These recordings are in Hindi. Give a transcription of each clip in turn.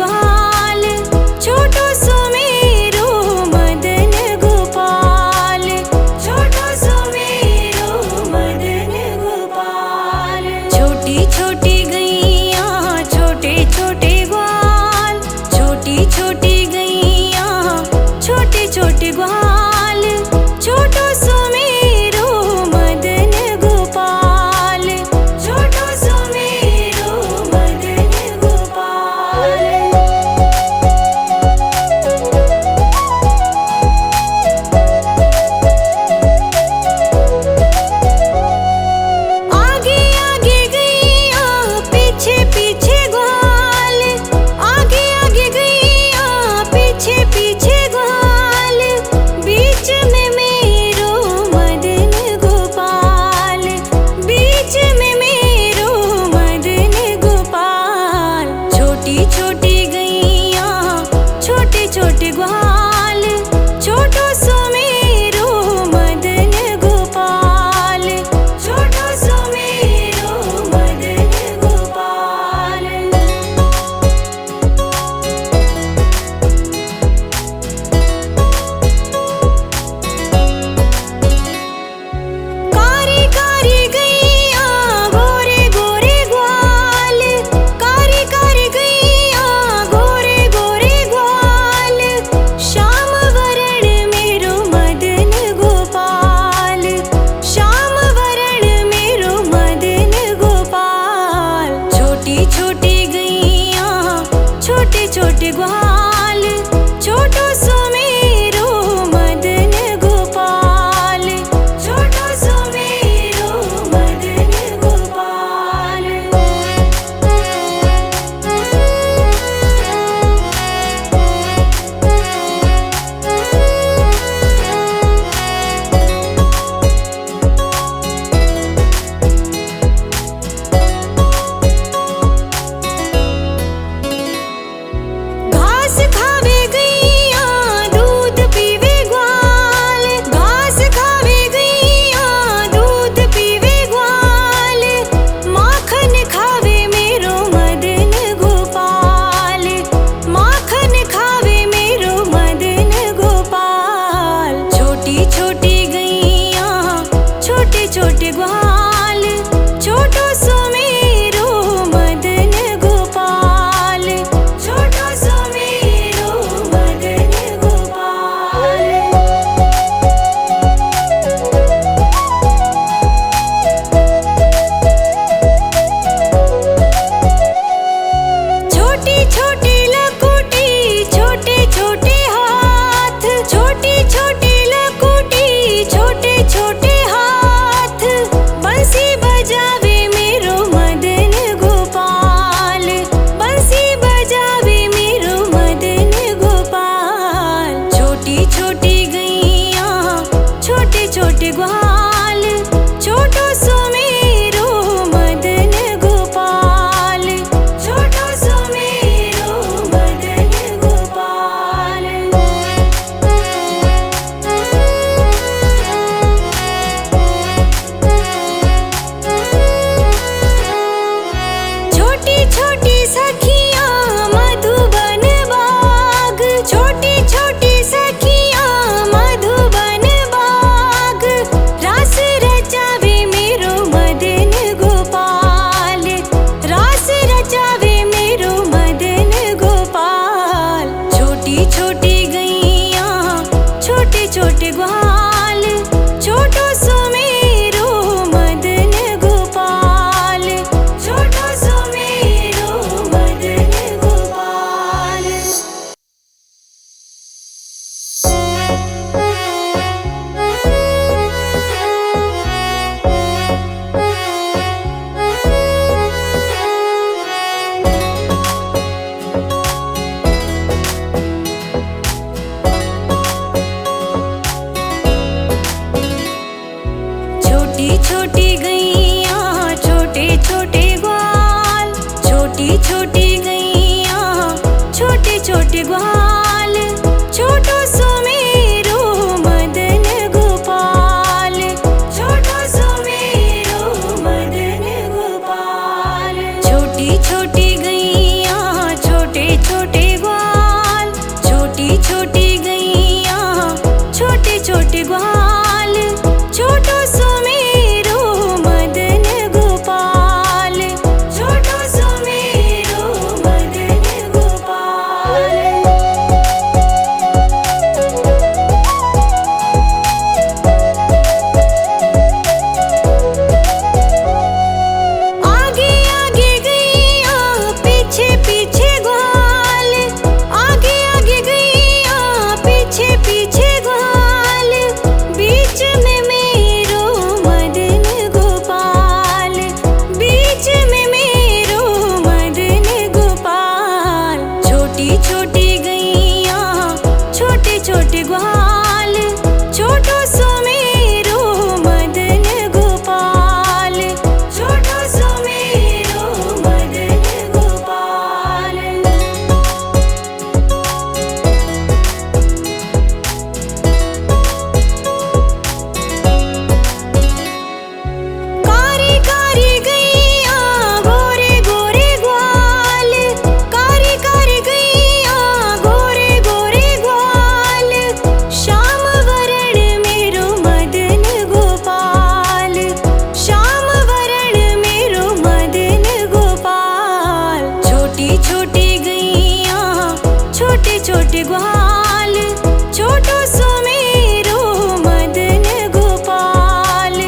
ग्वाल, छोटो सुमेरो मदन गोपाल, छोटो सुमेरो मदन गोपाल। छोटी छोटी गैया छोटे छोटे ग्वाल, छोटी छोटी गैया छोटे छोटे ग्वाल, छोटो सुमेरो मदन गोपाल, छोटो सुमेरो मदन गोपाल। आगे आगे गैया पीछे पीछे ग्वाल, आगे आगे गैया पीछे पीछे ग्वाल, बीच में मेरो मदन गोपाल, बीच में मेरो मदन गोपाल। छोटी छोटी गैया छोटे छोटे ग्वाल, छोटो सुमेरो मदन गोपाल, छोटो सुमेरो मदन गोपाल। कारी कारी गैया गोरे गोरे ग्वाल, कारी कारी गैया गोरे गोरे ग्वाल, श्याम वरण मेरो मदन गोपाल, श्याम वरण मेरो मदन गोपाल। छोटी छोटी गैया छोटे छोटे ग्वाल, छोटो सुमेरो मदन गोपाल, छोटो सुमेरो मदन गोपाल। घाट छोटे ग्वाल, छोटो सुमेरो मदन गोपाल,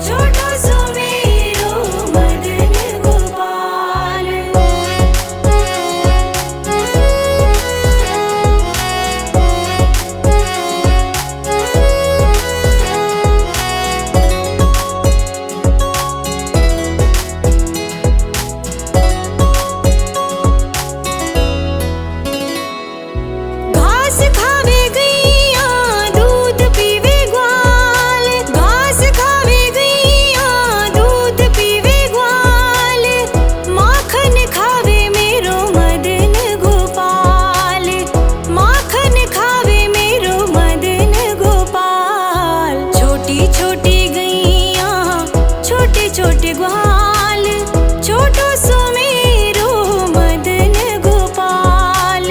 छोटो सुमेरो मदन गोपाल। घास खावे गैया दूध पीवे ग्वाल, घास खावे गैया दूध पीवे ग्वाल, माखन खावे मेरो मदन गोपाल, माखन खावे मेरो मदन गोपाल। छोटी छोटी गैया छोटे छोटे ग्वाल, छोटो सुमेरो मदन गोपाल,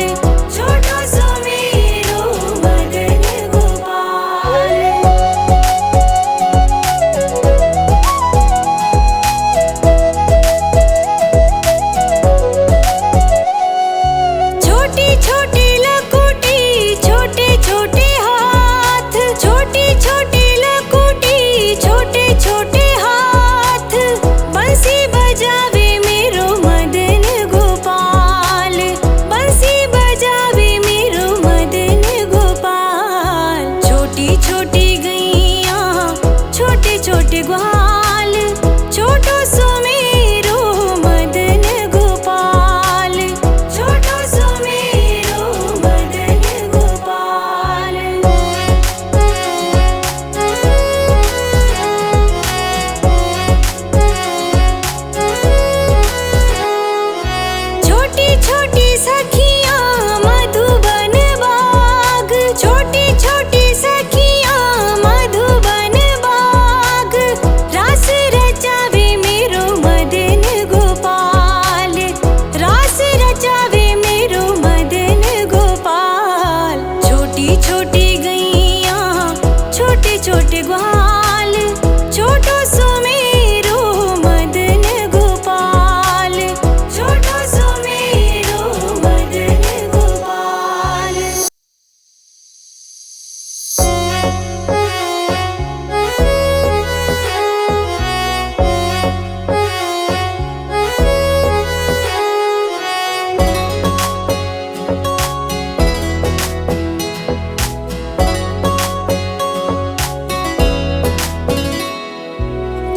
छोटो सुमेरो मदन गोपाल। छोटी छोटी लकुटी छोटे छोटे हाथ, छोटी छोटी लकुटी छोटे छोटे हाथ, बंसी बजावे मेरो मदन गोपाल, बंसी बजावे मेरो मदन गोपाल। छोटी छोटी गैया छोटे छोटे ग्वाल, छोटो सुमेरो मदन गोपाल, छोटो सुमेरो मदन गोपाल। छोटी छोटी सखियाँ मधुबन बाग, छोटी छोटी सखियाँ मधुबन बाग, रास रचावे मेरो मदन गोपाल, रास रचावे मेरो मदन गोपाल। छोटी छोटी गैया छोटे छोटे ग्वाल, छोटो सुमेरो मदन गोपाल, छोटो सुमेरो मदन गोपाल।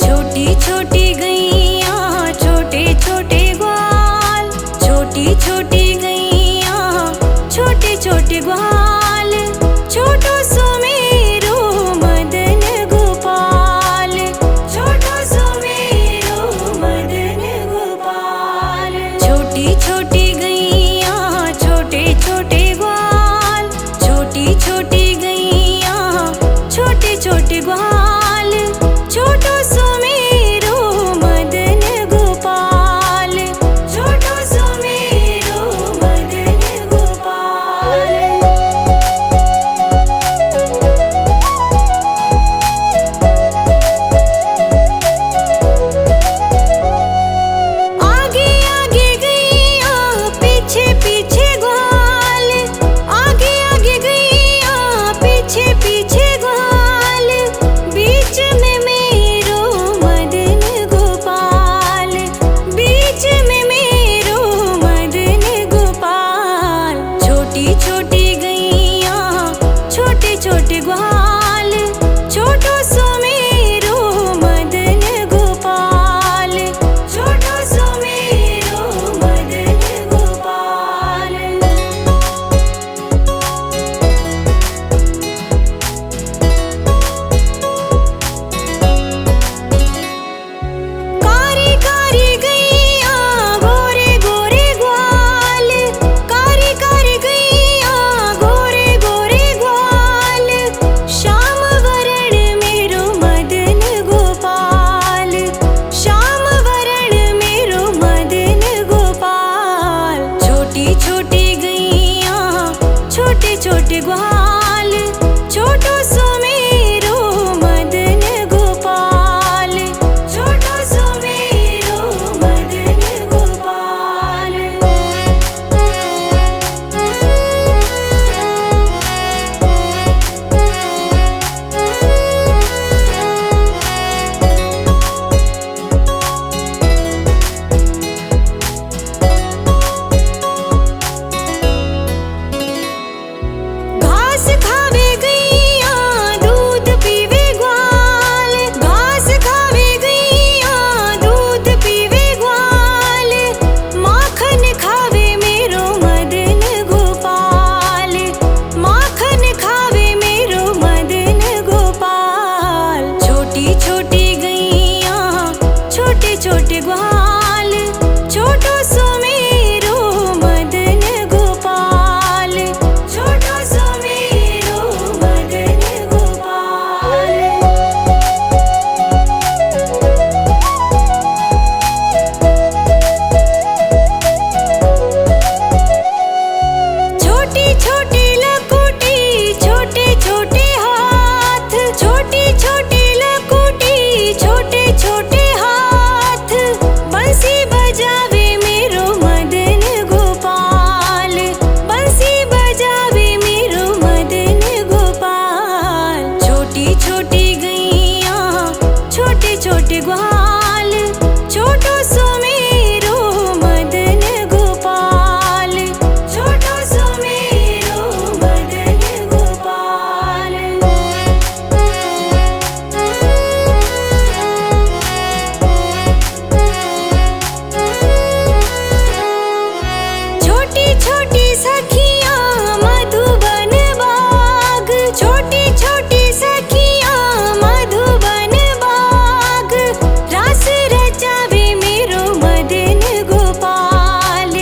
छोटी छोटी गैया छोटे छोटे ग्वाल, छोटी छोटी गैया छोटे छोटे ग्वाल, छोटो सुमेरो मदन गोपाल, छोटो सुमेरो मदन गोपाल। छोटी छोटी गैया छोटे छोटे ग्वाल, छोटी छोटी गैया छोटे छोटे ग्वाल, छोटो सुमेरो मदन गोपाल, छोटो सुमेरो मदन गोपाल। आगे आगे गैया पीछे पीछे ग्वाल, आगे आगे गैया पीछे पीछे ग्वाल, बीच में मेरो मदन गोपाल, बीच में मेरो मदन गोपाल। छोटी छोटी गैया छोटे छोटे ग्वाल, छोटो सुमेरो मदन गोपाल, छोटो सुमेरो मदन गोपाल। कारी कारी गैया गोरे गोरे ग्वाल, कारी कारी गैया छोटी छोटी लकुटी छोटे छोटे हाथ, छोटी छोटी लकुटी छोटे छोटे हाथ, बंसी बजावे मेरो मदन गोपाल, बंसी बजावे मेरो मदन गोपाल। छोटी छोटी गैया छोटे छोटे ग्वाल, छोटो सो मेरो मदन गोपाल, छोटो सो मेरो मदन गोपाल। छोटी छोटी सखियाँ मधुबन बाग, छोटी छोटी सखियाँ मधुबन बाग, रास रचावे मेरो मदन गोपाल,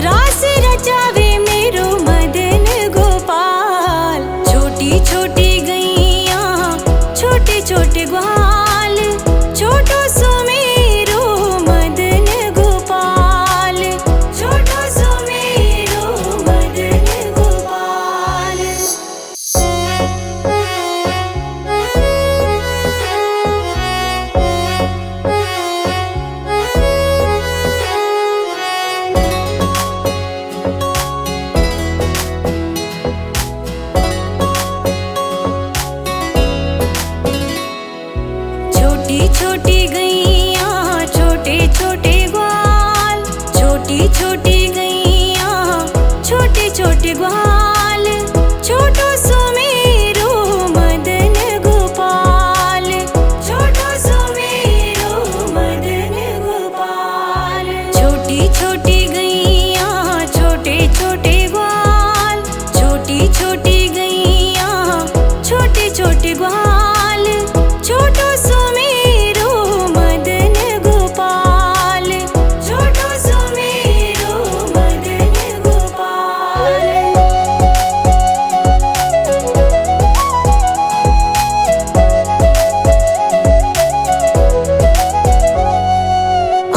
रास रचावे मेरो मदन गोपाल। छोटी छोटी गैया छोटे छोटे ग्वाल, छोटो सो मेरो मदन गोपाल, छोटो सो मेरो मदन गोपाल। छोटी छोटी गैया छोटे छोटे ग्वाल, छोटी छोटी गैया छोटे छोटे ग्वाल, छोटो सो मेरो मदन गोपाल, छोटो सो मेरो मदन गोपाल। छोटी छोटी गैया छोटे छोटे ग्वाल, छोटी छोटी गैया छोटे छोटे ग्वाल, छोटो सो मेरो मदन गोपाल, छोटो सो मेरो मदन गोपाल।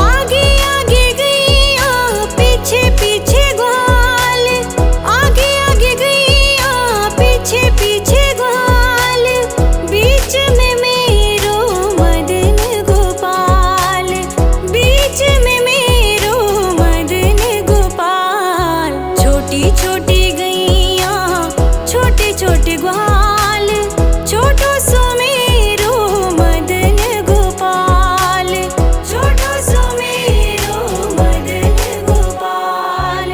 आगे आगे गैया पीछे पीछे ग्वाल, आगे आगे गैया पीछे पीछे ग्वाल, बीच में मेरो मदन गोपाल, बीच में मेरो मदन गोपाल। छोटी छोटी गैया छोटे छोटे ग्वाल, छोटो सो मेरो मदन गोपाल, छोटो सो मेरो मदन गोपाल।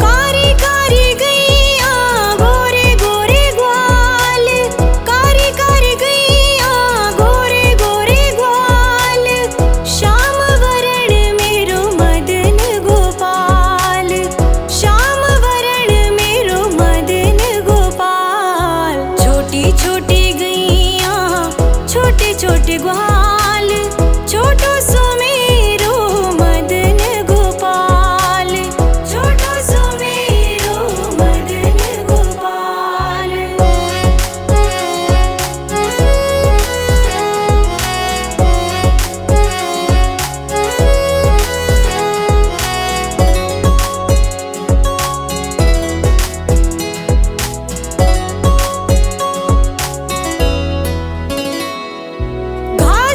कारी कारी गैया गोरे गोरे ग्वाल, कारी कारी गैया गोरे गोरे ग्वाल, श्याम वरण मेरो मदन गोपाल, श्याम वरण मेरो मदन गोपाल। छोटी छोटी गैया छोटे छोटे ग्वाल, छोटो सो मेरो मदन गोपाल, छोटो सो मेरो मदन गोपाल। घाट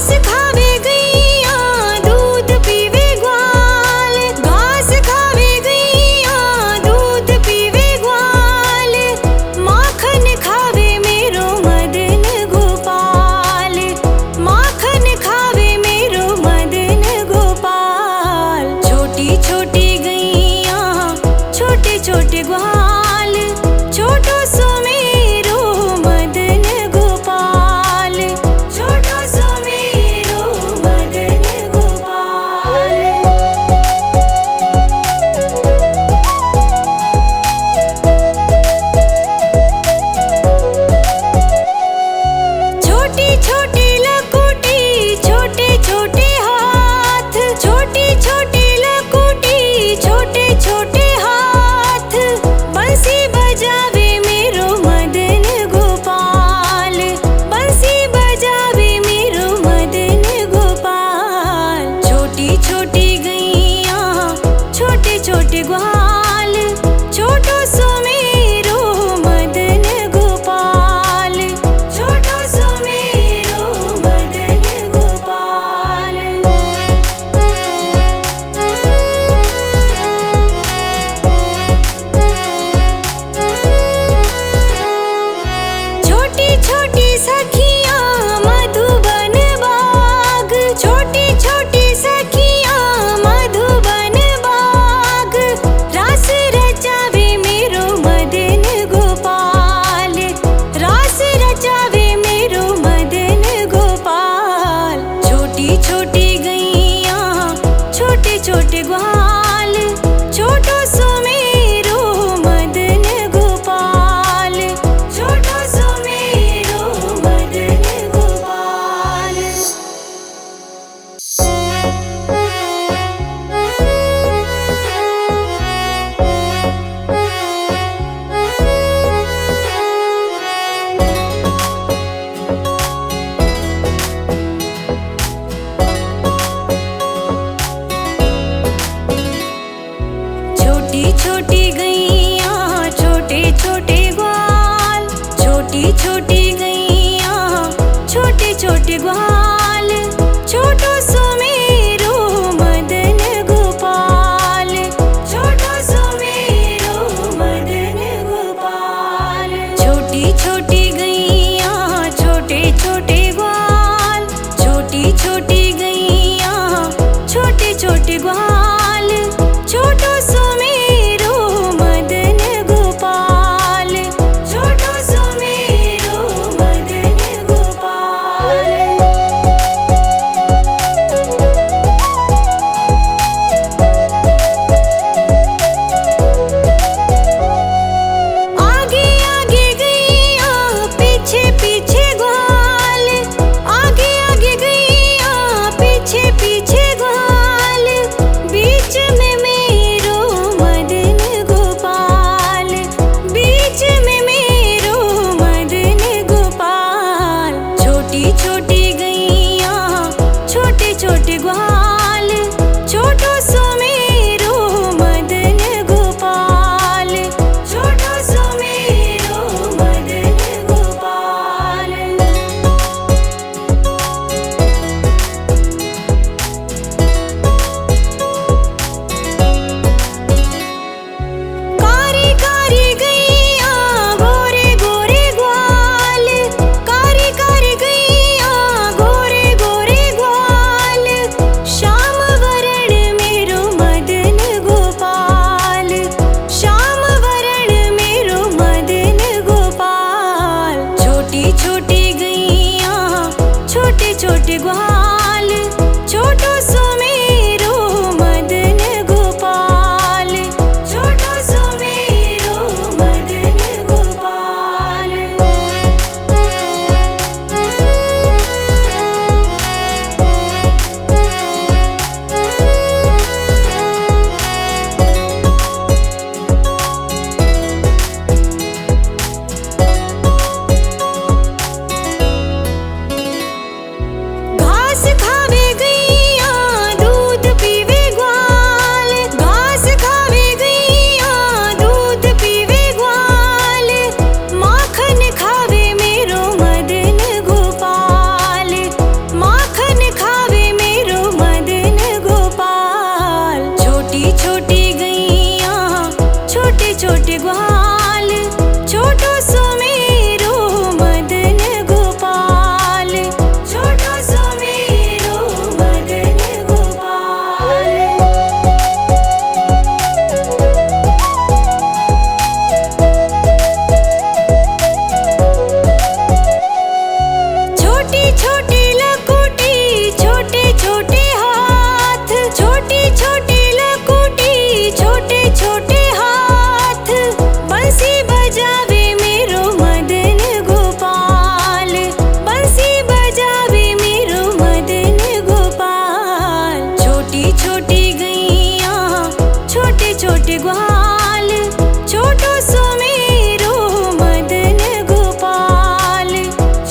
छोटी लकुटी छोटे छोटे हाथ, छोटी छोटी लकुटी छोटे छोटे हाथ, बंसी बजावे मेरो मदन गोपाल, बंसी बजावे मेरो मदन गोपाल। छोटी छोटी गैया छोटे छोटे ग्वाल, छोटो सो मेरो मदन गोपाल,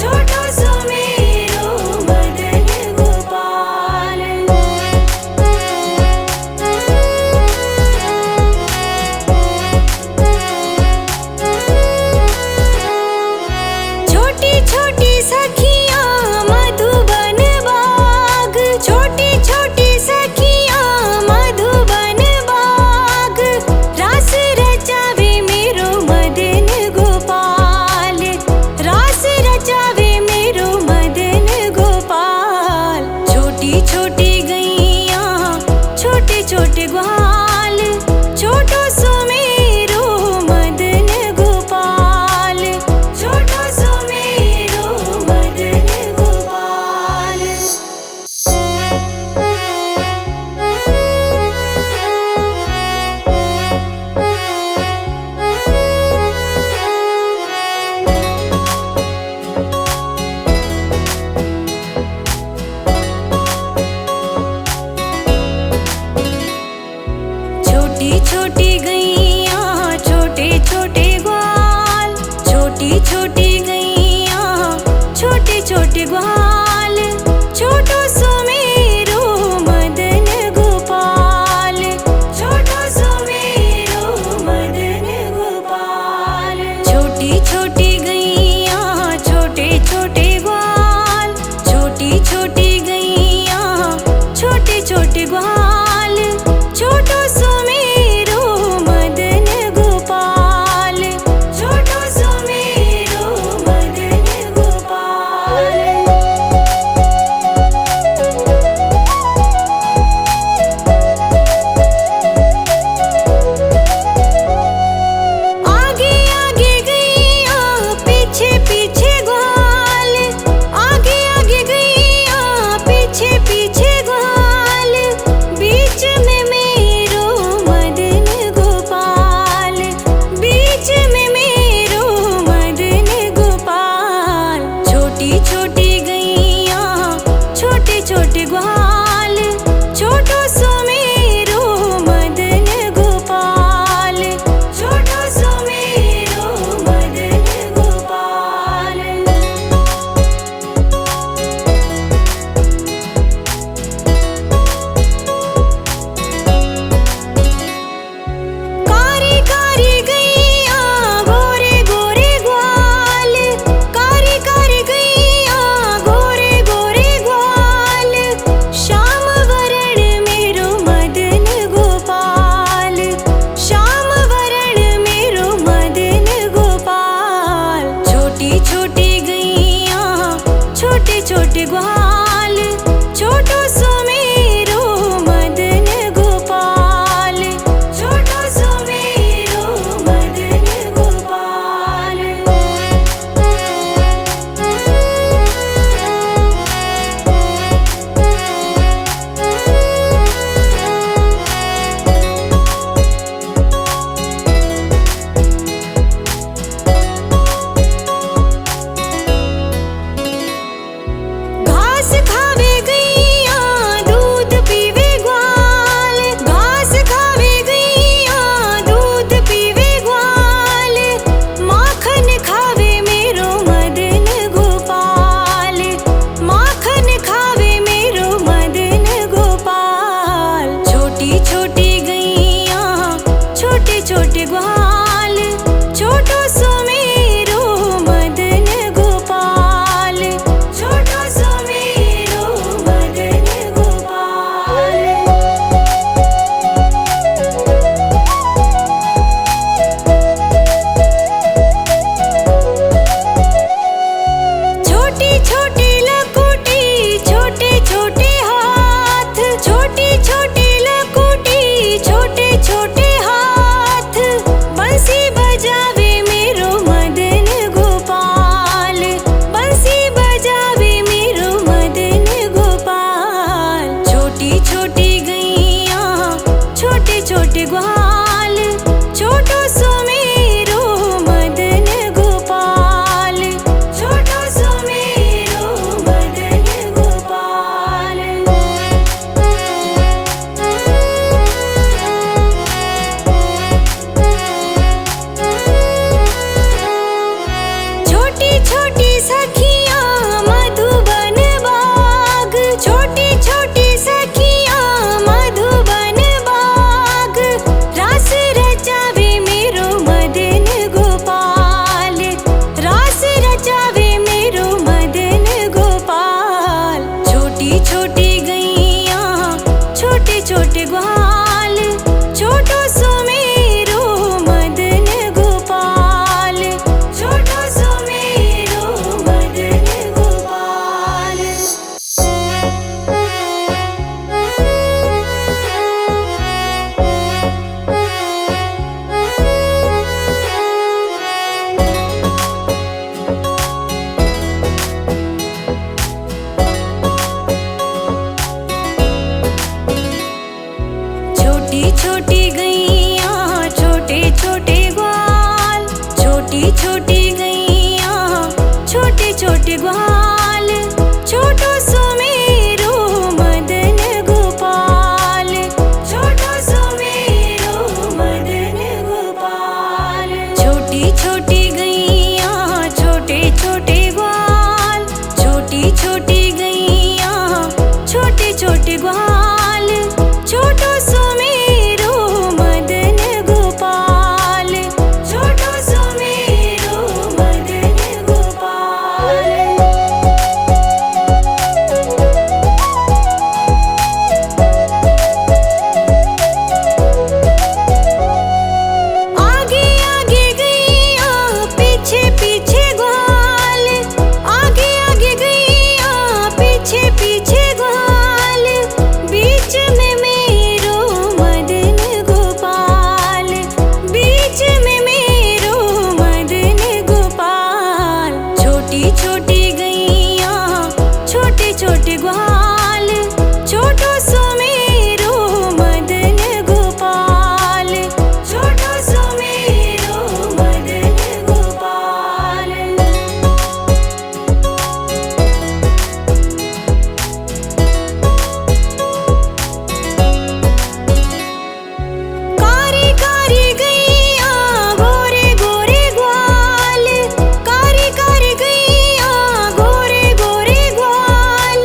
छोटो सो मेरो मदन गोपाल। छोटी छोटी सखियाँ मधुबन बाग, छोटी छोटी सखियाँ मधुबन बाग, रास रचावे मेरो मदन गोपाल, रास रचावे मेरो मदन गोपाल। छोटी छोटी गैया छोटे छोटे ग्वाल, छोटो सो मेरो मदन गोपाल, छोटो सो मेरो मदन गोपाल। छोटी छोटी गैया छोटे छोटे ग्वाल, छोटी छोटी गैया छोटे छोटे ग्वाल, छोटो सो मेरो मदन गोपाल, छोटो सो मेरो मदन गोपाल। छोटी छोटी गैया छोटे छोटे ग्वाल, छोटी छोटी गैया छोटे छोटे ग्वाल, छोटो सो मेरो मदन गोपाल, छोटो सो मेरो मदन गोपाल। आगे आगे गैया पीछे पीछे ग्वाल, आगे आगे गैया पीछे पीछे ग्वाल, बीच में मेरो मदन गोपाल, बीच में मेरो मदन गोपाल। छोटी छोटी गैया छोटे छोटे ग्वाल, छोटो सो मेरो मदन गोपाल, छोटो सो मेरो मदन गोपाल। कारी कारी गैया गोरे गोरे ग्वाल, कारी कारी गैया गोरे गोरे ग्वाल, श्याम वरण मेरो मदन गोपाल, श्याम वरण मेरो मदन गोपाल। छोटी छोटी गैया छोटे छोटे ग्वाल, छोटो सो मेरो मदन गोपाल, छोटो सो मेरो मदन गोपाल। घास खावे गैया दूध पीवे ग्वाल, घास खावे गैया दूध पीवे ग्वाल, माखन खावे मेरो मदन गोपाल, माखन खावे मेरो मदन गोपाल। छोटी छोटी गैया छोटे छोटे ग्वाल, छोटो सो मेरो मदन गोपाल, छोटो सो मेरो छोटे ग्वाल, छोटो सुमेरो मदन गोपाल, छोटो सुमेरो मदन गोपाल। कारी कारी गैया गोरे गोरे ग्वाल, कारी कारी गैया गोरे गोरे ग्वाल,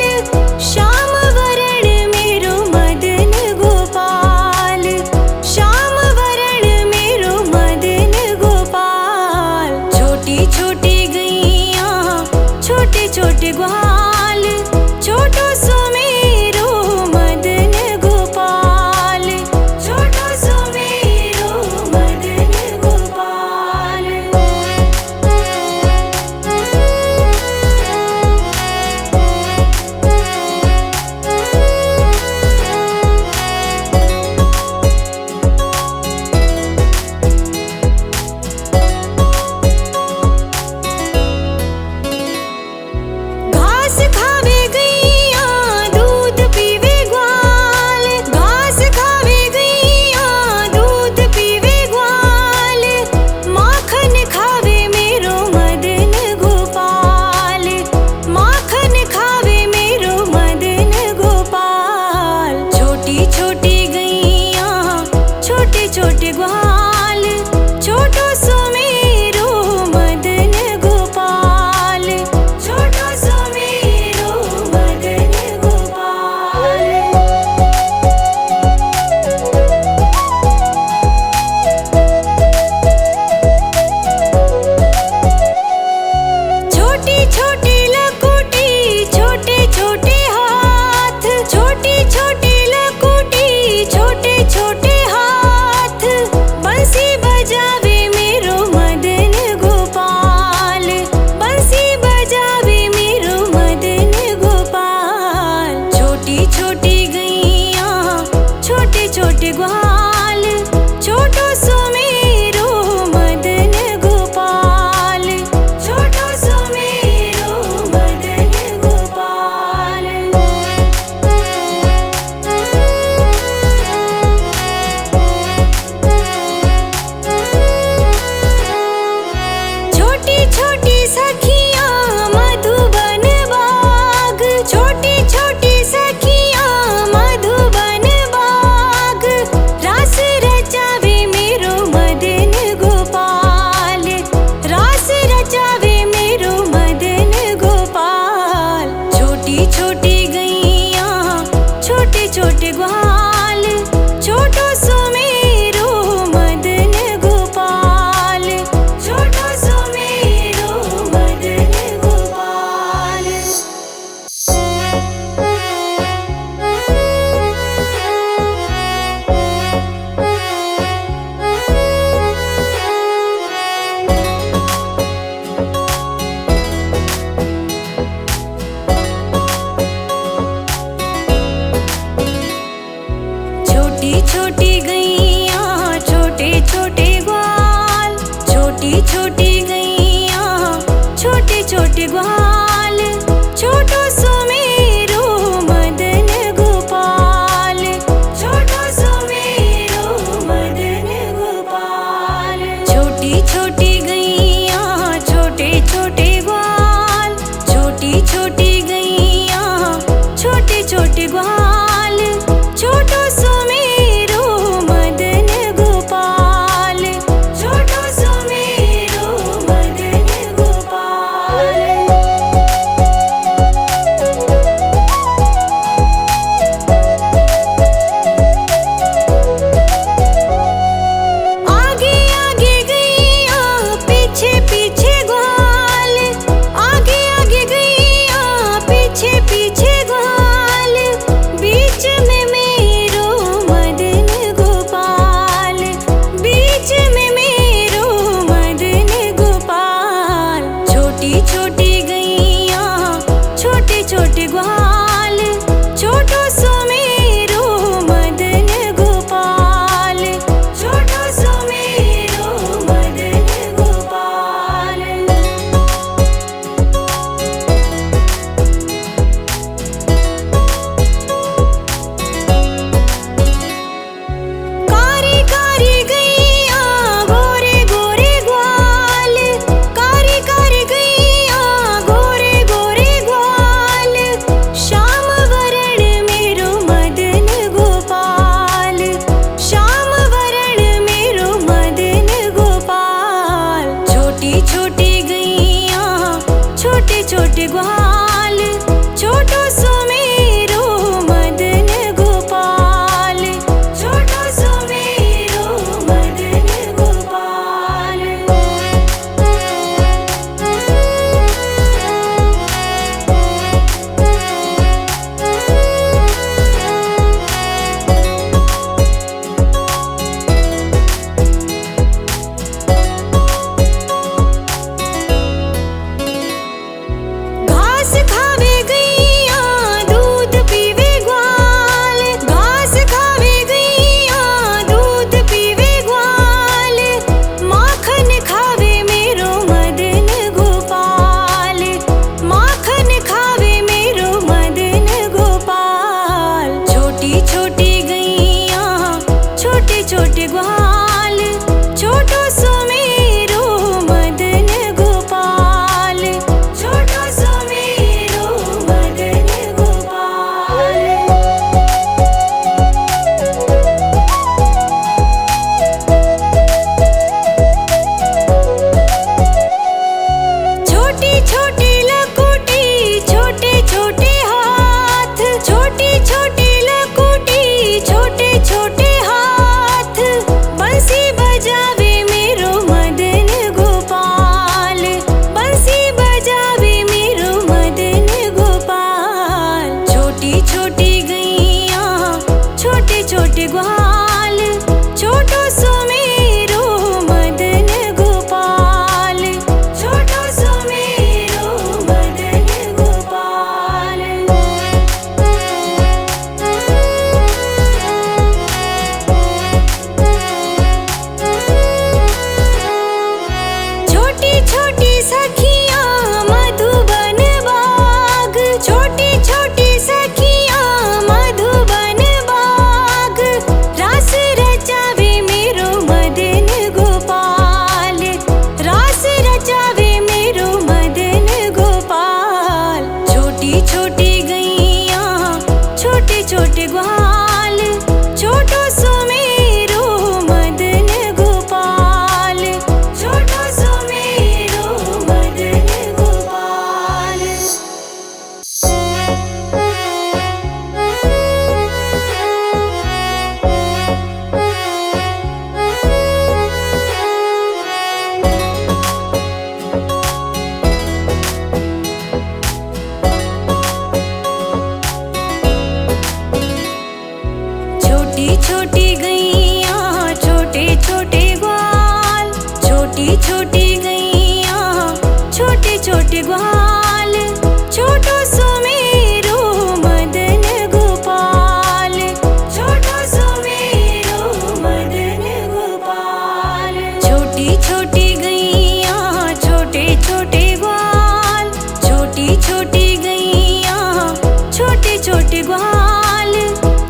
छोटे ग्वाल,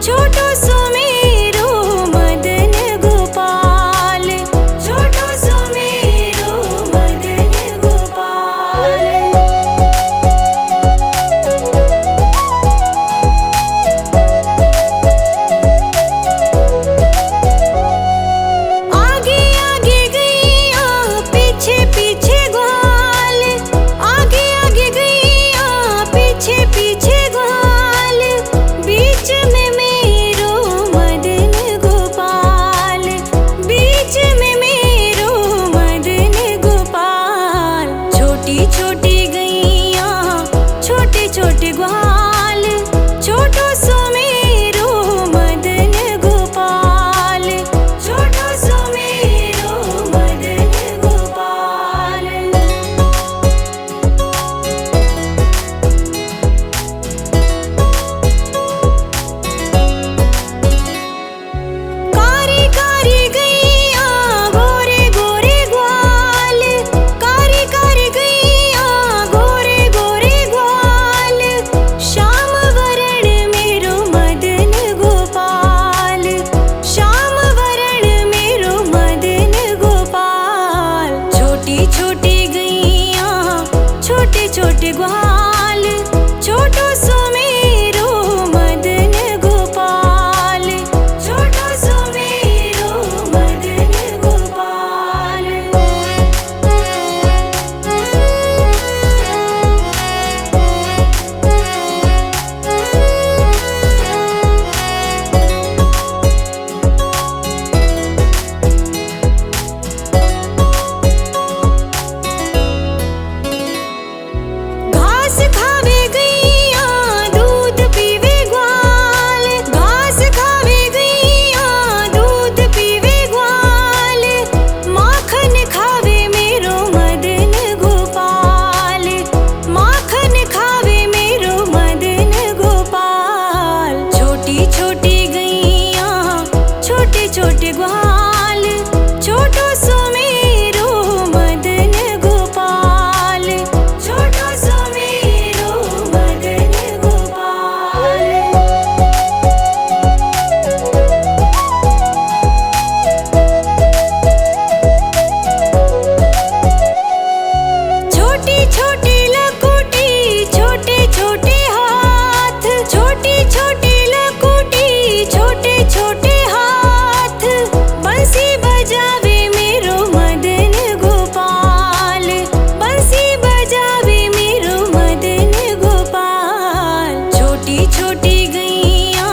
छोटो सुमेरो मदन गोपाल, छोटो सुमेरो मदन गोपाल। आगे आगे गैया पीछे पीछे ग्वाल, आगे आगे गैया पीछे पीछे ग्वाल, बीच में मेरो मदन गोपाल, बीच में मेरो मदन गोपाल। छोटी छोटी गैया छोटे छोटे ग्वाल, छोटो सुमेरो मदन गोपाल, छोटो सुमेरो मदन गोपाल। कारी कारी गैया गोरे गोरे ग्वाल, कारी कारी गैया गोरे गोरे ग्वाल, श्याम वरण मेरो मदन गोपाल, श्याम वरण मेरो मदन गोपाल। छोटी छोटी गैया छोटे छोटे ग्वाल, छोटो सुमेरो मदन गोपाल, छोटो सुमेरो मदन गोपाल। घास खावे गैया दूध पीवे ग्वाल, घास खावे गैया दूध पीवे ग्वाल, माखन खावे मेरो मदन गोपाल, माखन खावे मेरो मदन गोपाल। छोटी छोटी गैया छोटे छोटे ग्वाल, छोटो सुमेरो मदन गोपाल, छोटो सुमेरो मदन गोपाल। छोटी छोटी लकुटी छोटे छोटे हाथ, छोटी छोटी लकुटी छोटे छोटे हाथ, बंसी बजावे मेरो मदन गोपाल, बंसी बजावे मेरो मदन गोपाल। छोटी छोटी गैया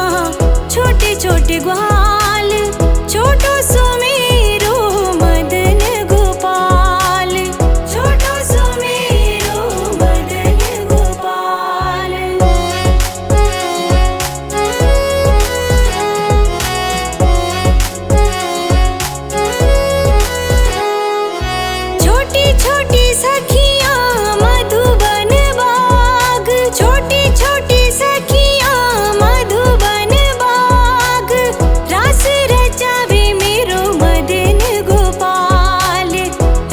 छोटे छोटे ग्वाल, छोटो सुमेरो मदन गोपाल, छोटो सुमेरो मदन गोपाल। छोटी छोटी सखियाँ मधुबन बाग, छोटी छोटी सखियाँ मधुबन बाग, रास रचावे मेरो मदन गोपाल,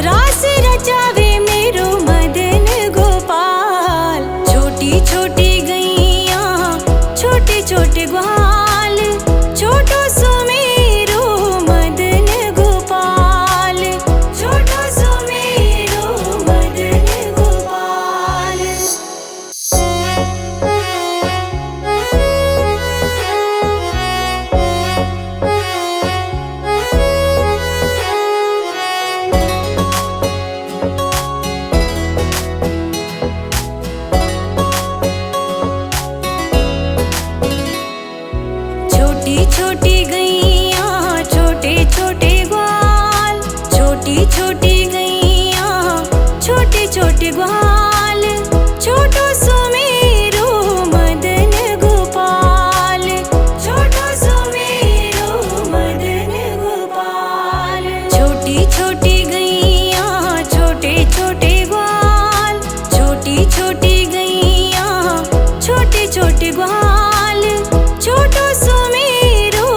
रास रचावे मेरो मदन गोपाल। छोटी छोटी गैया छोटे छोटे ग्वाल, छोटो सुमेरो मदन गोपाल, छोटो सुमेरो मदन गोपाल। छोटी छोटी गैया छोटे छोटे ग्वाल, छोटी छोटी गैया छोटे छोटे ग्वाल, छोटो सुमेरो मदन गोपाल, छोटो सुमेरो मदन गोपाल। छोटी छोटी गैया छोटे छोटे ग्वाल, छोटी छोटी गैया छोटे छोटे ग्वाल, छोटो सुमेरो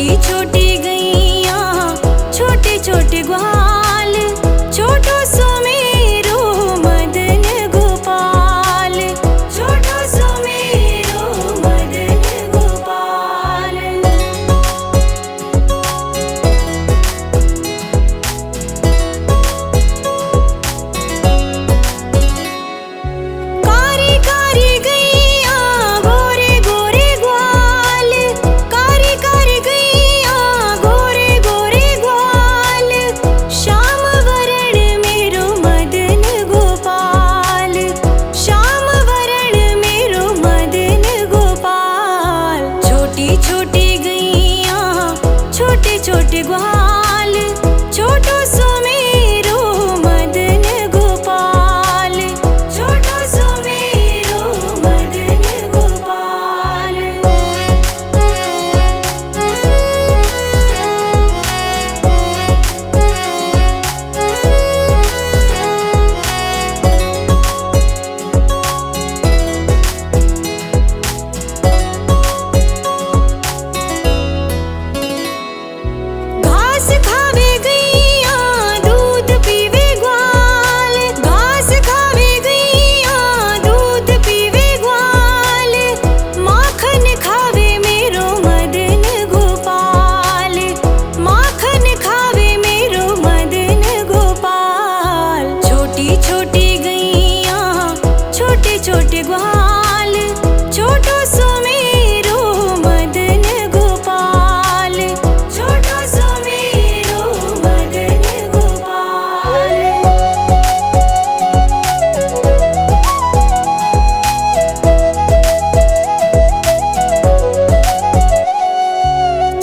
छोटी छोटी गैया छोटे छोटे ग्वाल, छोटो सुमेरो मदन गोपाल, छोटो सुमेरो मदन गोपाल। कारी कारी गैया गोरे गोरे ग्वाल, कारी कारी गैया गोरे गोरे ग्वाल, श्याम वरण मेरो मदन गोपाल, श्याम वरण मेरो मदन गोपाल। छोटी छोटी गैया छोटे छोटे ग्वाल, छोटो सुमेरो मदन गोपाल, छोटो सुमेरो मदन गोपाल। घास खावे गैया दूध पीवे ग्वाल, घास खावे गैया दूध पीवे ग्वाल, माखन खावे मेरो मदन गोपाल, माखन खावे मेरो मदन गोपाल। छोटी छोटी गैया छोटे छोटे ग्वाल, छोटो सुमेरो मदन गोपाल, छोटो सुमेरो मदन गोपाल।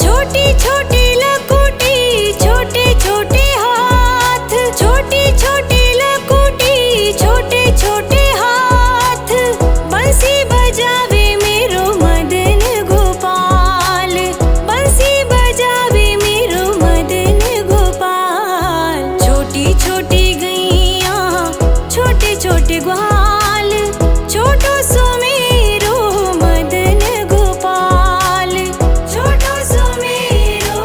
छोटी छोटी लकुटी छोटे छोटे हाथ, छोटी छोटी लकुटी छोटे छोटे हाथ, बंसी बजावे मेरो मदन गोपाल, बंसी बजावे मेरो मदन गोपाल। छोटी छोटी गैया छोटे छोटे ग्वाल, छोटो सुमेरो मदन गोपाल, छोटो सुमेरो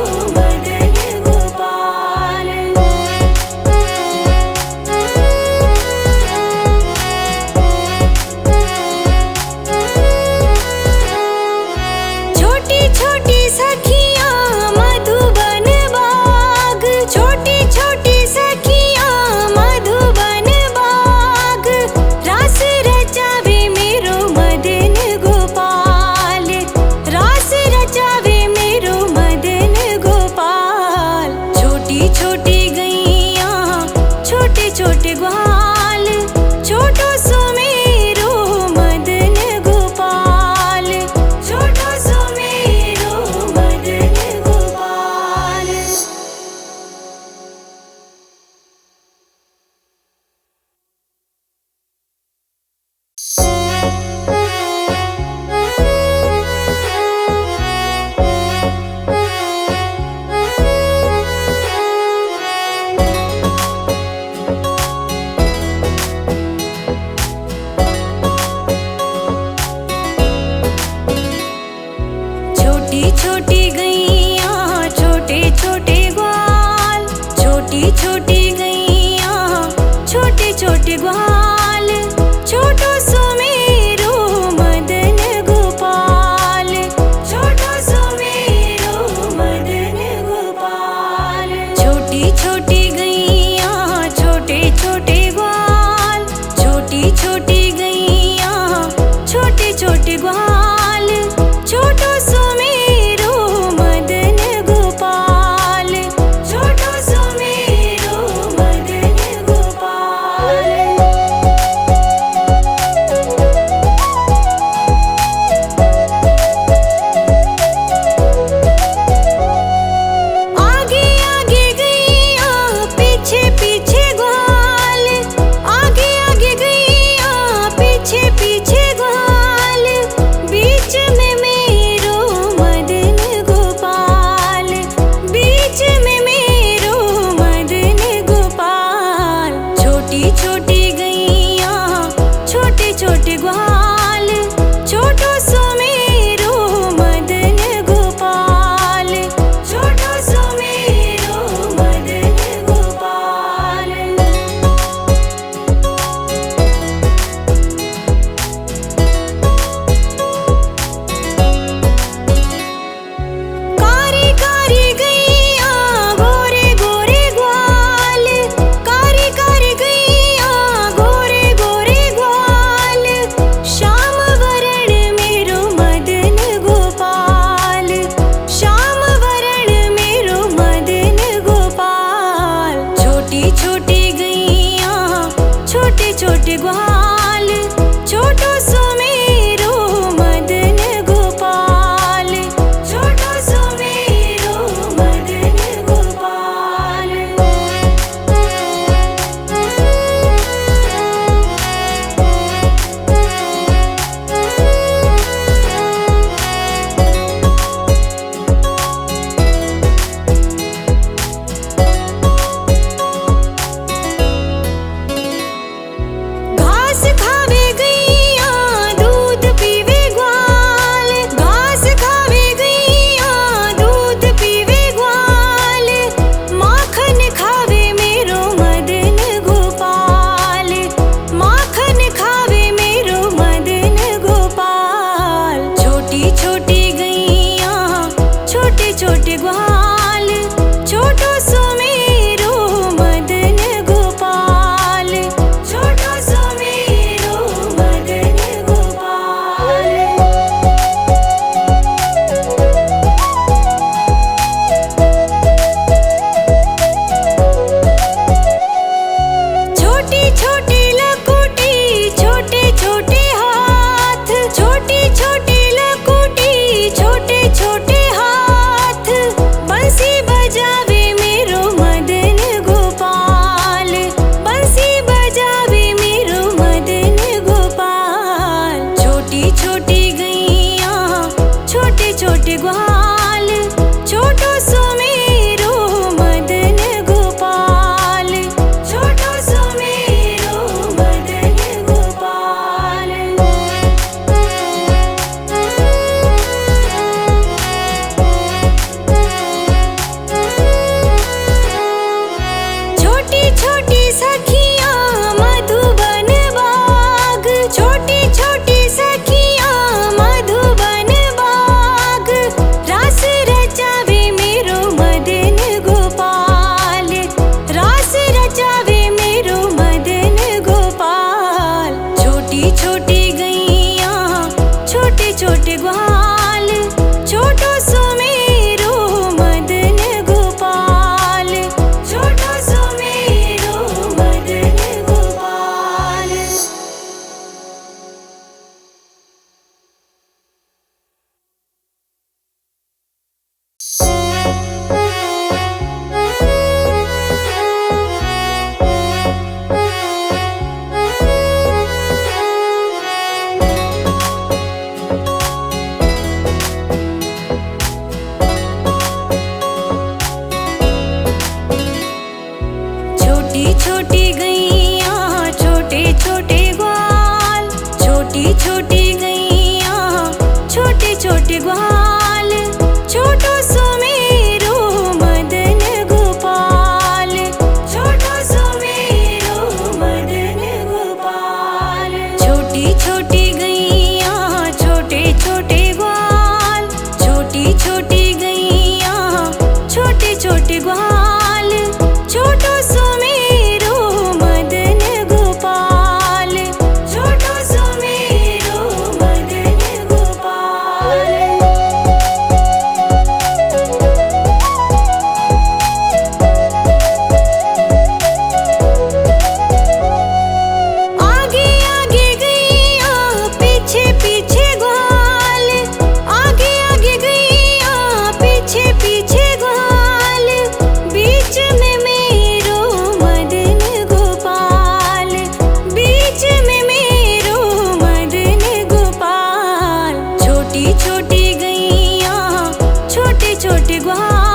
बार।